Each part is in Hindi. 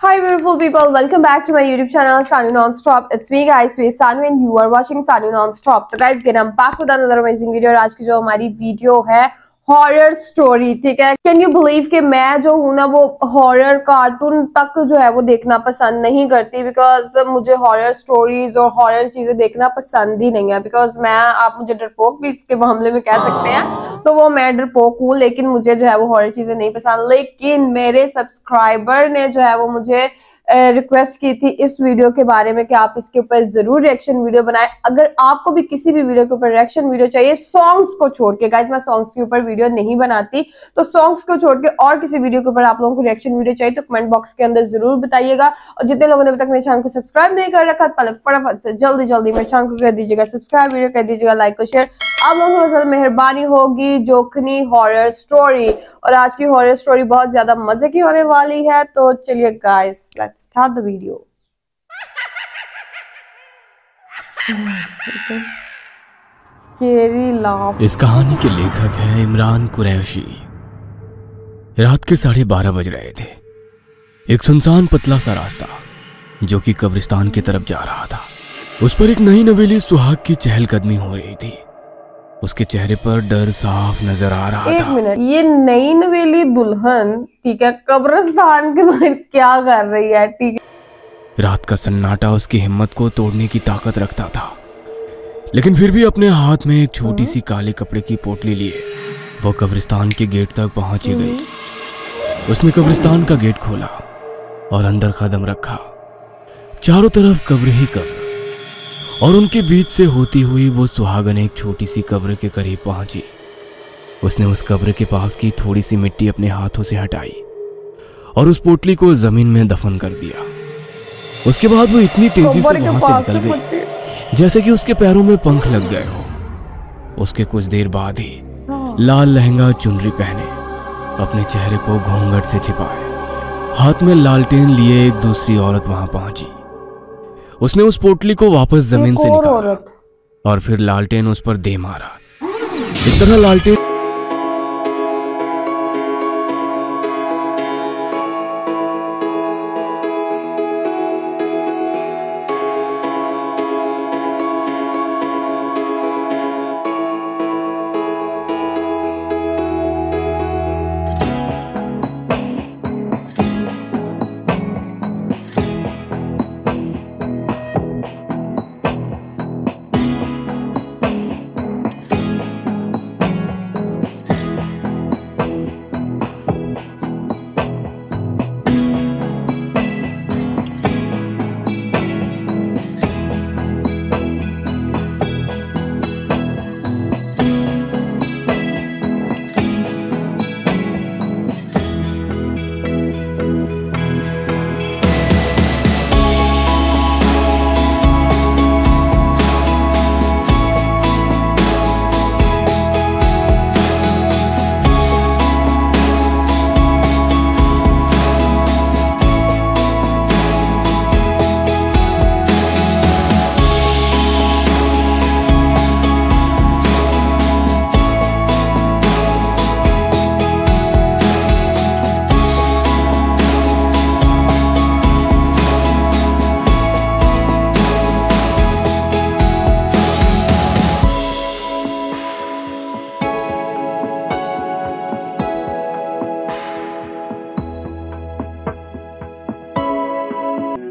Hi beautiful people, welcome back to my YouTube channel Sanu Non-Stop. It's me guys, Sanu and you are watching Sanu Non-Stop. So guys, again I'm back with another amazing video. और आज की जो हमारी वीडियो है हॉरर स्टोरी, ठीक है। कैन यू बिलीव कि मैं जो हूँ ना वो हॉरर कार्टून तक जो है वो देखना पसंद नहीं करती, बिकॉज मुझे हॉरर स्टोरीज और हॉरर चीजें देखना पसंद ही नहीं है। बिकॉज मैं, आप मुझे डरपोक भी इसके मामले में कह सकते हैं, तो वो मैं डरपोक हूँ, लेकिन मुझे जो है वो हॉरर चीजें नहीं पसंद। लेकिन मेरे सब्सक्राइबर ने जो है वो मुझे रिक्वेस्ट की थी इस वीडियो के बारे में कि आप इसके ऊपर जरूर रिएक्शन वीडियो बनाएं। अगर आपको भी किसी भी वीडियो के ऊपर रिएक्शन वीडियो चाहिए सॉन्ग्स को छोड़ के, गाइस मैं सॉन्ग्स के ऊपर वीडियो नहीं बनाती, तो सॉन्ग्स को छोड़ के और किसी वीडियो के ऊपर आप लोगों को रिएक्शन वीडियो चाहिए तो कमेंट बॉक्स के अंदर जरूर बताइएगा। और जितने लोगों ने अभी तक मेरे चैनल को सब्सक्राइब नहीं कर रखा, पहले फटाफट से जल्दी मेरे चैनल को कर दीजिएगा सब्सक्राइब, वीडियो कर दीजिएगा लाइक और शेयर। आप लोगों की मेहरबानी होगी। जोखनी हॉरर स्टोरी, और आज की हॉरर स्टोरी बहुत ज्यादा मजे की होने वाली है। तो चलिए guys, let's start the video. Scary laugh. इस कहानी के लेखक है इमरान कुरैशी। रात के 12:30 बज रहे थे। एक सुनसान पतला सा रास्ता जो कि कब्रिस्तान की तरफ जा रहा था, उस पर एक नई नवेली सुहाग की चहलकदमी हो रही थी। उसके चेहरे पर डर साफ नजर आ रहा था। एक मिनट, ये नई नवेली दुल्हन, ठीक है, कब्रिस्तान के बाहर क्या कर रही है? ठीक है। रात का सन्नाटा उसकी हिम्मत को तोड़ने की ताकत रखता था, लेकिन फिर भी अपने हाथ में एक छोटी सी काले कपड़े की पोटली लिए वो कब्रिस्तान के गेट तक पहुंची गई। उसने कब्रिस्तान का गेट खोला और अंदर कदम रखा। चारों तरफ कब्र ही कब्र, और उनके बीच से होती हुई वो सुहागन एक छोटी सी कब्र के करीब पहुंची। उसने उस कब्र के पास की थोड़ी सी मिट्टी अपने हाथों से हटाई और उस पोटली को जमीन में दफन कर दिया। उसके बाद वो इतनी तेजी से वहां से निकल गई जैसे कि उसके पैरों में पंख लग गए हो। उसके कुछ देर बाद ही लाल लहंगा चुनरी पहने, अपने चेहरे को घूंघट से छिपाए, हाथ में लालटेन लिए एक दूसरी औरत वहां पहुंची। उसने उस पोटली को वापस जमीन से निकाला और फिर लालटेन उस पर दे मारा। इस तरह लालटेन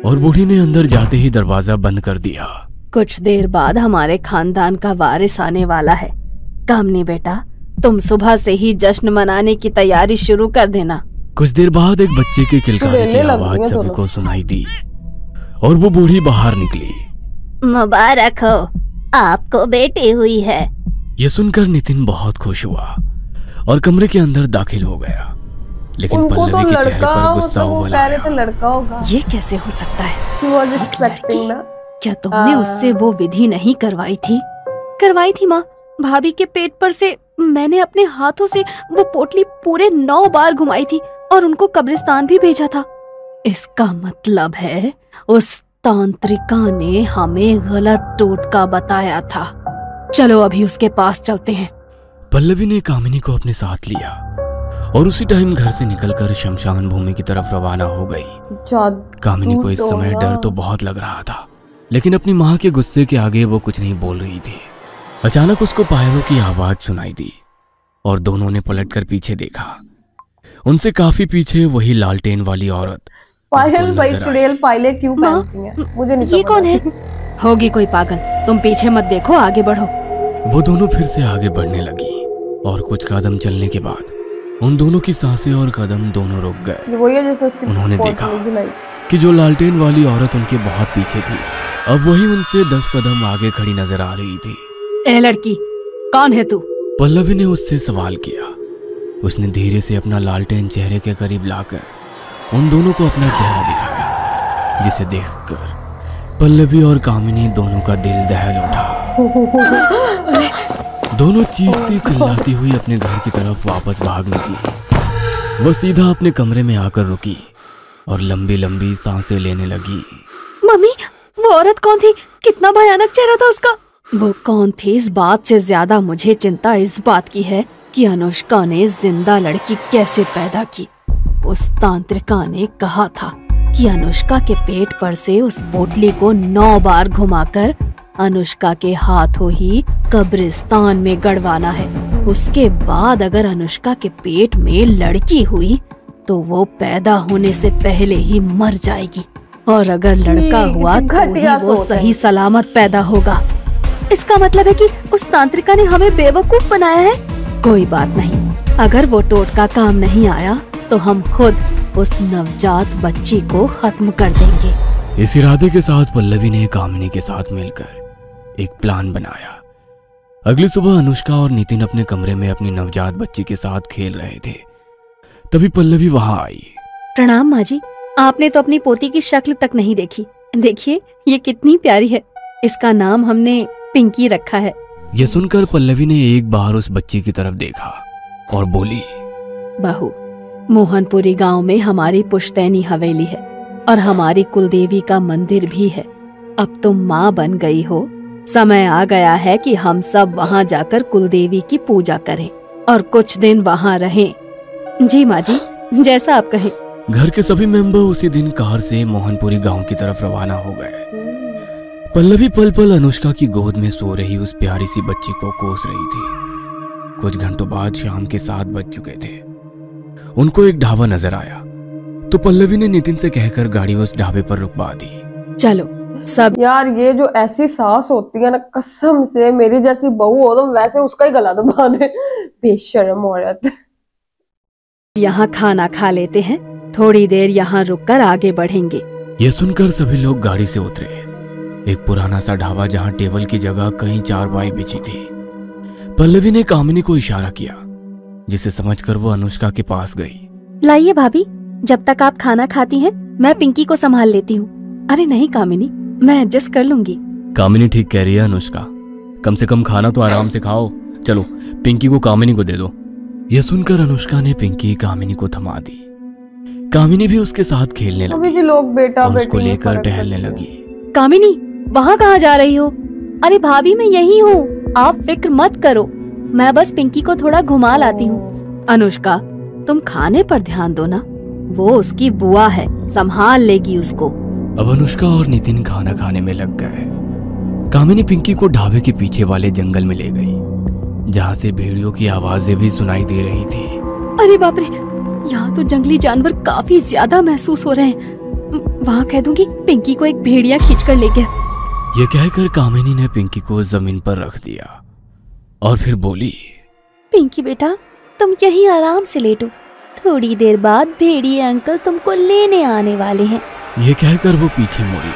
और बूढ़ी ने अंदर जाते ही दरवाजा बंद कर दिया। कुछ देर बाद हमारे खानदान का वारिस आने वाला है। कामनी बेटा, तुम सुबह से ही जश्न मनाने की तैयारी शुरू कर देना। कुछ देर बाद एक बच्चे के किलकाने की आवाज सभी को सुनाई दी और वो बूढ़ी बाहर निकली। मुबारक हो, आपको बेटी हुई है। ये सुनकर नितिन बहुत खुश हुआ और कमरे के अंदर दाखिल हो गया, लेकिन पल्लवी के चेहरे पर गुस्सा उमड़ आया। लड़का होगा। ये कैसे हो सकता है? क्या तुमने हाँ। उससे वो विधि नहीं करवाई थी? करवाई थी माँ। भाभी के पेट पर से मैंने अपने हाथों से वो पोटली पूरे 9 बार घुमाई थी और उनको कब्रिस्तान भी भेजा था। इसका मतलब है उस तांत्रिका ने हमें गलत टोटका बताया था। चलो अभी उसके पास चलते हैं। पल्लवी ने कामिनी को अपने साथ लिया और उसी टाइम घर से निकलकर शमशान भूमि की तरफ रवाना हो गई। कामिनी को इस समय डर तो बहुत लग रहा था, लेकिन अपनी माँ के गुस्से के आगे वो कुछ नहीं बोल रही थी। अचानक उसको पायलों की आवाज सुनाई दी और दोनों ने पलटकर पीछे देखा। उनसे काफी पीछे वही लालटेन वाली औरत। पायल भाई चुड़ैल पायलें क्यों पहनती हैं? मुझे नहीं ये कौन है? होगी कोई पागल, तुम पीछे मत देखो, आगे बढ़ो। वो दोनों फिर से आगे बढ़ने लगी और कुछ कदम चलने के बाद उन दोनों की सांसें और कदम दोनों रुक गए। वही है जिसने उसकी उन्होंने देखा कि जो लालटेन वाली औरत उनके बहुत पीछे थी, अब वही उनसे 10 कदम आगे खड़ी नजर आ रही थी। ए लड़की, कौन है तू? पल्लवी ने उससे सवाल किया। उसने धीरे से अपना लालटेन चेहरे के करीब लाकर उन दोनों को अपना चेहरा दिखाया, जिसे देखकर पल्लवी और कामिनी दोनों का दिल दहल उठा। दोनों चीखती चिल्लाती हुई अपने घर की तरफ वापस भाग निकली। वो सीधा अपने कमरे में आकर रुकी और लंबी लंबी सांसें लेने लगी। मम्मी, वो औरत कौन थी? कितना भयानक चेहरा था उसका। वो कौन थी इस बात से ज्यादा मुझे चिंता इस बात की है कि अनुष्का ने जिंदा लड़की कैसे पैदा की। उस तांत्रिका ने कहा था कि अनुष्का के पेट पर से उस पोटली को 9 बार घुमाकर अनुष्का के हाथों ही कब्रिस्तान में गड़वाना है। उसके बाद अगर अनुष्का के पेट में लड़की हुई तो वो पैदा होने से पहले ही मर जाएगी, और अगर लड़का हुआ तो ही वो सही सलामत पैदा होगा। इसका मतलब है कि उस तांत्रिका ने हमें बेवकूफ बनाया है। कोई बात नहीं, अगर वो टोटका काम नहीं आया तो हम खुद उस नवजात बच्ची को खत्म कर देंगे। इस इरादे के साथ पल्लवी ने कामिनी के साथ मिलकर एक प्लान बनाया। अगली सुबह अनुष्का और नितिन अपने कमरे में अपनी नवजात बच्ची के साथ खेल रहे थे। तभी पल्लवी वहां आई। प्रणाम माँ जी, आपने तो अपनी पोती की शक्ल तक नहीं देखी। देखिए ये कितनी प्यारी है। इसका नाम हमने पिंकी रखा है। यह सुनकर पल्लवी ने एक बार उस बच्ची की तरफ देखा और बोली, बहू, मोहनपुरी गांव में हमारी पुश्तैनी हवेली है और हमारी कुलदेवी का मंदिर भी है। अब तुम माँ बन गई हो, समय आ गया है कि हम सब वहाँ जाकर कुलदेवी की पूजा करें और कुछ दिन वहाँ रहें। जी माँ जी, जैसा आप कहें। घर के सभी मेंबर उसी दिन कार से मोहनपुरी गांव की तरफ रवाना हो गए। पल्लवी पल पल अनुष्का की गोद में सो रही उस प्यारी सी बच्ची को कोस रही थी। कुछ घंटों बाद शाम के 7 बज चुके थे। उनको एक ढाबा नजर आया तो पल्लवी ने नितिन से कहकर गाड़ी उस ढाबे पर रुकवा दी। चलो सब। यार ये जो ऐसी सास होती है ना, कसम से मेरी जैसी बहू हो तो वैसे उसका ही गला दबा दे। बेशर्म औरत। यहाँ खाना खा लेते हैं, थोड़ी देर यहाँ रुककर आगे बढ़ेंगे। ये सुनकर सभी लोग गाड़ी से उतरे। एक पुराना सा ढाबा जहाँ टेबल की जगह कहीं चारपाई बिछी थी। पल्लवी ने कामिनी को इशारा किया, जिसे समझकर वो अनुष्का के पास गई। लाइए भाभी, जब तक आप खाना खाती हैं मैं पिंकी को संभाल लेती हूँ। अरे नहीं कामिनी, मैं एडजस्ट कर लूंगी। कामिनी ठीक कह रही है अनुष्का, कम से कम खाना तो आराम से खाओ। चलो पिंकी को कामिनी को दे दो। यह सुनकर अनुष्का ने पिंकी कामिनी को थमा दी। कामिनी भी उसके साथ खेलने लगी। अभी भी लोग बेटा और उसको लेकर टहलने लगी। कामिनी, वहाँ कहाँ जा रही हो? अरे भाभी मैं यही हूँ, आप फिक्र मत करो, मैं बस पिंकी को थोड़ा घुमा लाती हूँ। अनुष्का, तुम खाने पर ध्यान दो ना, वो उसकी बुआ है, संभाल लेगी उसको। अब अनुष्का और नितिन खाना खाने में लग गए। कामिनी पिंकी को ढाबे के पीछे वाले जंगल में ले गई, जहाँ से भेड़ियों की आवाजें भी सुनाई दे रही थी। अरे बाप रे, यहाँ तो जंगली जानवर काफी ज्यादा महसूस हो रहे हैं। वहाँ कह दूंगी पिंकी को एक भेड़िया खींच कर ले गया। ये कहकर कामिनी ने पिंकी को जमीन पर रख दिया और फिर बोली, पिंकी बेटा, तुम यहीं आराम से लेटो, थोड़ी देर बाद भेड़िए अंकल तुमको लेने आने वाले हैं। ये कहकर वो पीछे मुड़ी।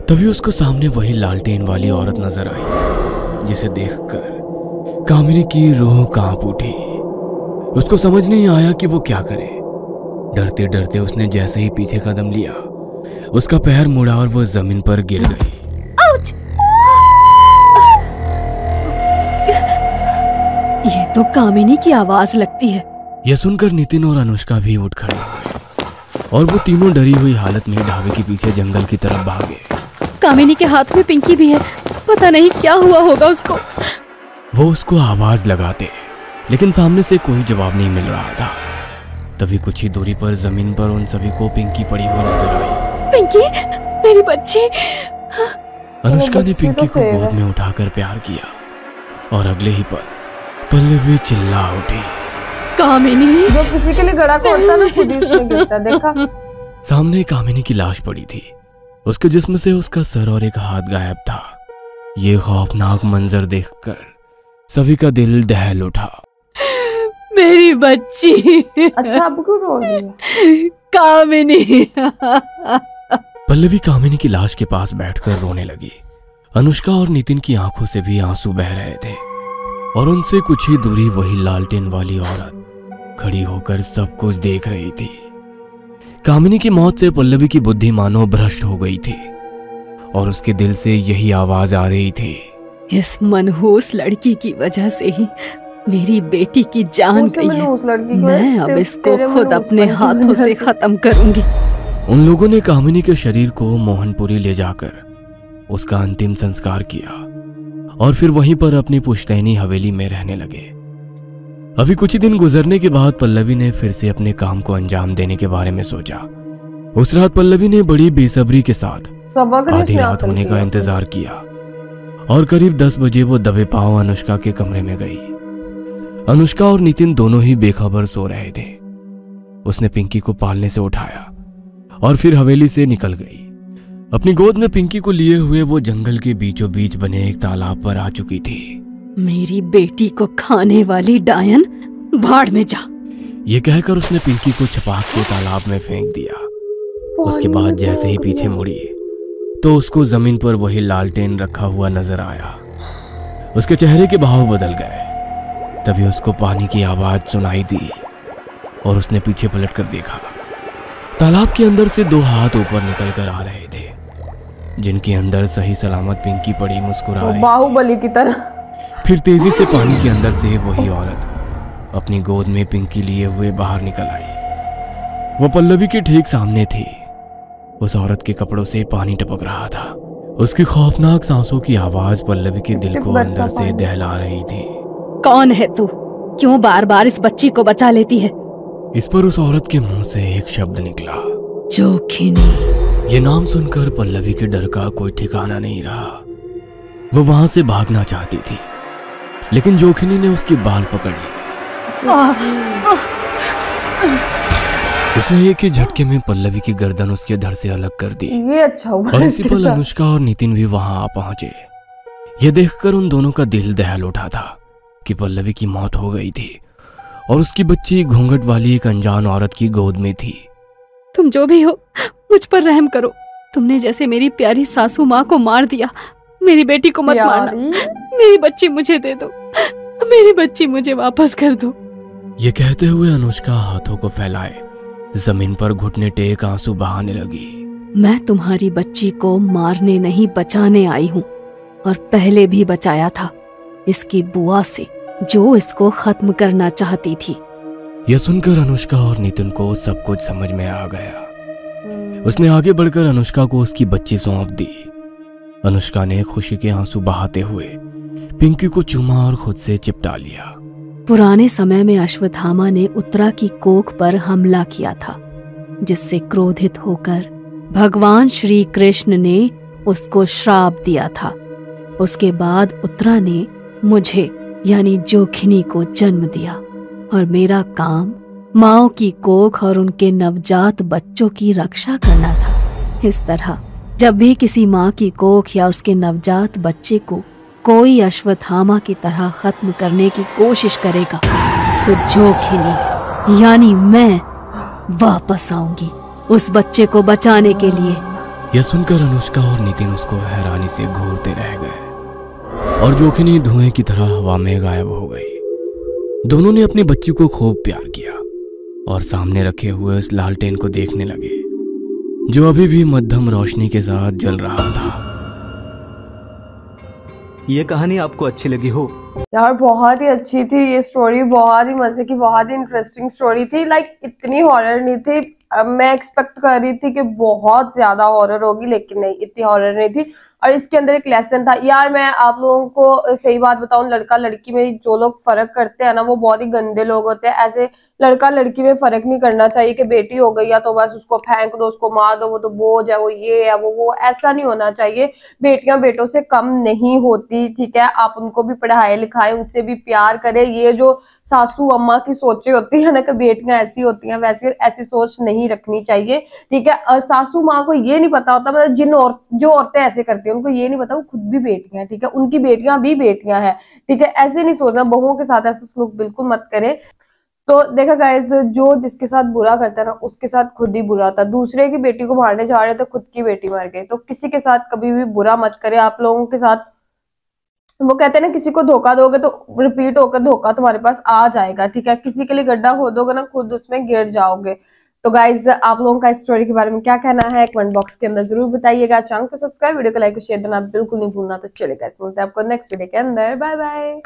तभी उसको सामने वही लालटेन वाली औरत नजर आई, जिसे देखकर कामिनी की रूह कांप उठी। उसको समझ नहीं आया कि वो क्या करे। डरते डरते उसने जैसे ही पीछे कदम लिया, उसका पैर मुड़ा और वो जमीन पर गिर गई। ये तो कामिनी की आवाज लगती है। यह सुनकर नितिन और अनुष्का भी उठ खड़े हुए और वो तीनों डरी हुई हालत में ढाबे के पीछे जंगल की तरफ भागे। कामिनी के हाथ में पिंकी भी है, पता नहीं क्या हुआ होगा उसको। वो उसको आवाज लगाते लेकिन सामने से कोई जवाब नहीं मिल रहा था। तभी कुछ ही दूरी पर जमीन पर उन सभी को पिंकी पड़ी हुई नजर आई। पिंकी, मेरी बच्ची। अनुष्का ने पिंकी को गोद में उठाकर प्यार किया और अगले ही पल पल्लवी चिल्ला उठी, कामिनी। जो किसी के लिए गड़ा खोदता ना खुद ही उसमें गिरता, देखा? सामने कामिनी की लाश पड़ी थी। उसके जिस्म से उसका सर और एक हाथ गायब था। ये खौफनाक मंजर देखकर सभी का दिल दहल उठा। मेरी बच्ची। अच्छा, अब क्यों रो रही है? कामिनी। पल्लवी कामिनी की लाश के पास बैठकर रोने लगी। अनुष्का और नितिन की आंखों से भी आंसू बह रहे थे और उनसे कुछ ही दूरी वही लालटेन वाली औरत खड़ी होकर सब कुछ देख रही थी। कामिनी की मौत से पल्लवी की बुद्धि मानो भ्रष्ट हो गई थी और उसके दिल से यही आवाज आ रही थी, इस मनहूस लड़की की वजह से ही मेरी बेटी की जान गई है। मैं अब इसको खुद अपने हाथों से खत्म करूंगी। उन लोगों ने कामिनी के शरीर को मोहनपुरी ले जाकर उसका अंतिम संस्कार किया और फिर वहीं पर अपनी पुश्तैनी हवेली में रहने लगे। अभी कुछ ही दिन गुजरने के बाद पल्लवी ने फिर से अपने काम को अंजाम देने के बारे में सोचा। उस रात पल्लवी ने बड़ी बेसब्री के साथ आधी रात होने का इंतजार किया और करीब 10 बजे वो दबे पांव अनुष्का के कमरे में गई। अनुष्का और नितिन दोनों ही बेखबर सो रहे थे। उसने पिंकी को पालने से उठाया और फिर हवेली से निकल गई। अपनी गोद में पिंकी को लिए हुए वो जंगल के बीचों बीच बने एक तालाब पर आ चुकी थी। मेरी बेटी को खाने वाली डायन, भाड़ में जा। ये कहकर उसने पिंकी को छपाक से तालाब में फेंक दिया। उसके बाद जैसे ही पीछे मुड़ी तो उसको जमीन पर वही लालटेन रखा हुआ नजर आया। उसके चेहरे के भाव बदल गए। तभी उसको पानी की आवाज सुनाई दी और उसने पीछे पलट कर देखा। तालाब के अंदर से 2 हाथ ऊपर निकल कर आ रहे थे, जिनके अंदर सही सलामत पिंकी पड़ी मुस्कुरा रही, बाहुबली की तरह। फिर तेजी से पानी के अंदर से वही औरत अपनी गोद में पिंकी लिए हुए बाहर निकल आई। वो पल्लवी के ठीक सामने थी। उस औरत के कपड़ों से पानी टपक रहा था। उसकी खौफनाक सांसों की आवाज पल्लवी के दिल को अंदर से दहला रही थी। कौन है तू? क्यों बार बार इस बच्ची को बचा लेती है? इस पर उस औरत के मुंह से एक शब्द निकला, जोखिनी। ये नाम सुनकर पल्लवी के डर का कोई ठिकाना नहीं रहा। वो वहां से भागना चाहती थी, लेकिन जोखिनी ने उसके बाल पकड़ लिए। उसने एक ही झटके में पल्लवी की गर्दन उसके धड़ से अलग कर दी। ये अच्छा हुआ। और इसी पल अनुष्का और नितिन भी वहां आ पहुंचे। यह देखकर उन दोनों का दिल दहल उठा था कि पल्लवी की मौत हो गई थी और उसकी बच्ची घूंघट वाली एक अनजान औरत की गोद में थी। तुम जो भी हो, मुझ पर रहम करो। तुमने जैसे मेरी प्यारी सासू माँ को मार दिया, मेरी बेटी को मत मारना। मेरी बच्ची मुझे दे दो, मेरी बच्ची मुझे वापस कर दो। ये कहते हुए अनुष्का हाथों को फैलाए जमीन पर घुटने टेक आंसू बहाने लगी। मैं तुम्हारी बच्ची को मारने नहीं बचाने आई हूँ, और पहले भी बचाया था इसकी बुआ से, जो इसको खत्म करना चाहती थी। यह सुनकर अनुष्का और नितिन को सब कुछ समझ में आ गया। उसने आगे बढ़कर अनुष्का को उसकी बच्ची सौंप दी। अनुष्का ने खुशी के आंसू बहाते हुए पिंकी को चूमा और खुद से चिपटा लिया। पुराने समय में अश्वत्थामा ने उत्तरा की कोख पर हमला किया था, जिससे क्रोधित होकर भगवान श्री कृष्ण ने उसको श्राप दिया था। उसके बाद उत्तरा ने मुझे यानी जोखिनी को जन्म दिया, और मेरा काम माओ की कोख और उनके नवजात बच्चों की रक्षा करना था। इस तरह जब भी किसी माँ की कोख या उसके नवजात बच्चे को कोई अश्वत्थामा की तरह खत्म करने की कोशिश करेगा, तो जोखिनी यानी मैं वापस आऊंगी उस बच्चे को बचाने के लिए। यह सुनकर अनुष्का और नितिन उसको हैरानी से घूरते रह गए और जोखिनी धुएं की तरह हवा में गायब हो गई। दोनों ने अपनी बच्ची को खूब प्यार किया और सामने रखे हुए उस लालटेन को देखने लगे, जो अभी भी मध्यम रोशनी के साथ जल रहा था। ये कहानी आपको अच्छी लगी हो? यार बहुत ही अच्छी थी ये स्टोरी, बहुत ही मजे की, बहुत ही इंटरेस्टिंग स्टोरी थी। लाइक इतनी हॉरर नहीं थी, मैं एक्सपेक्ट कर रही थी कि बहुत ज्यादा हॉरर होगी, लेकिन नहीं, इतनी हॉरर नहीं थी। और इसके अंदर एक लेसन था यार। मैं आप लोगों को सही बात बताऊं, लड़का लड़की में जो लोग फर्क करते हैं ना, वो बहुत ही गंदे लोग होते हैं। ऐसे लड़का लड़की में फर्क नहीं करना चाहिए कि बेटी हो गई या तो बस उसको फेंक दो, उसको मार दो, वो तो बोझ है, वो ये है, वो ऐसा नहीं होना चाहिए। बेटियां बेटों से कम नहीं होती, ठीक है। आप उनको भी पढ़ाए लिखाएं, उनसे भी प्यार करें। ये जो सासू अम्मा की सोचें होती है ना कि बेटियां ऐसी होती हैं, वैसी ऐसी सोच नहीं रखनी चाहिए, ठीक है। सासू माँ को ये नहीं पता होता, मतलब जो औरतें ऐसे करती हैं उनको ये नहीं पता वो खुद भी बेटियां हैं, ठीक है। उनकी बेटियां भी बेटियां हैं, ठीक है। ऐसे नहीं सोचना, बहुओं के साथ ऐसा सलूक बिल्कुल मत करें। तो देखा गाइस, जो जिसके साथ बुरा करता है ना, उसके साथ खुद ही बुरा होता है। दूसरे की बेटी को मारने जा रहे तो खुद की बेटी मर गई। तो किसी के साथ कभी भी बुरा मत करे। आप लोगों के साथ वो कहते हैं ना, किसी को धोखा दोगे तो रिपीट होकर धोखा तुम्हारे पास आ जाएगा, ठीक है। किसी के लिए गड्ढा खोदोगे ना, खुद उसमें गिर जाओगे। तो गाइज, आप लोगों का इस स्टोरी के बारे में क्या कहना है कमेंट बॉक्स के अंदर जरूर बताइएगा। चैनल को सब्सक्राइब, वीडियो को लाइक और शेयर देना बिल्कुल नहीं भूलना। तो चलेगा, मिलते हैं आपको नेक्स्ट वीडियो के अंदर। Bye bye.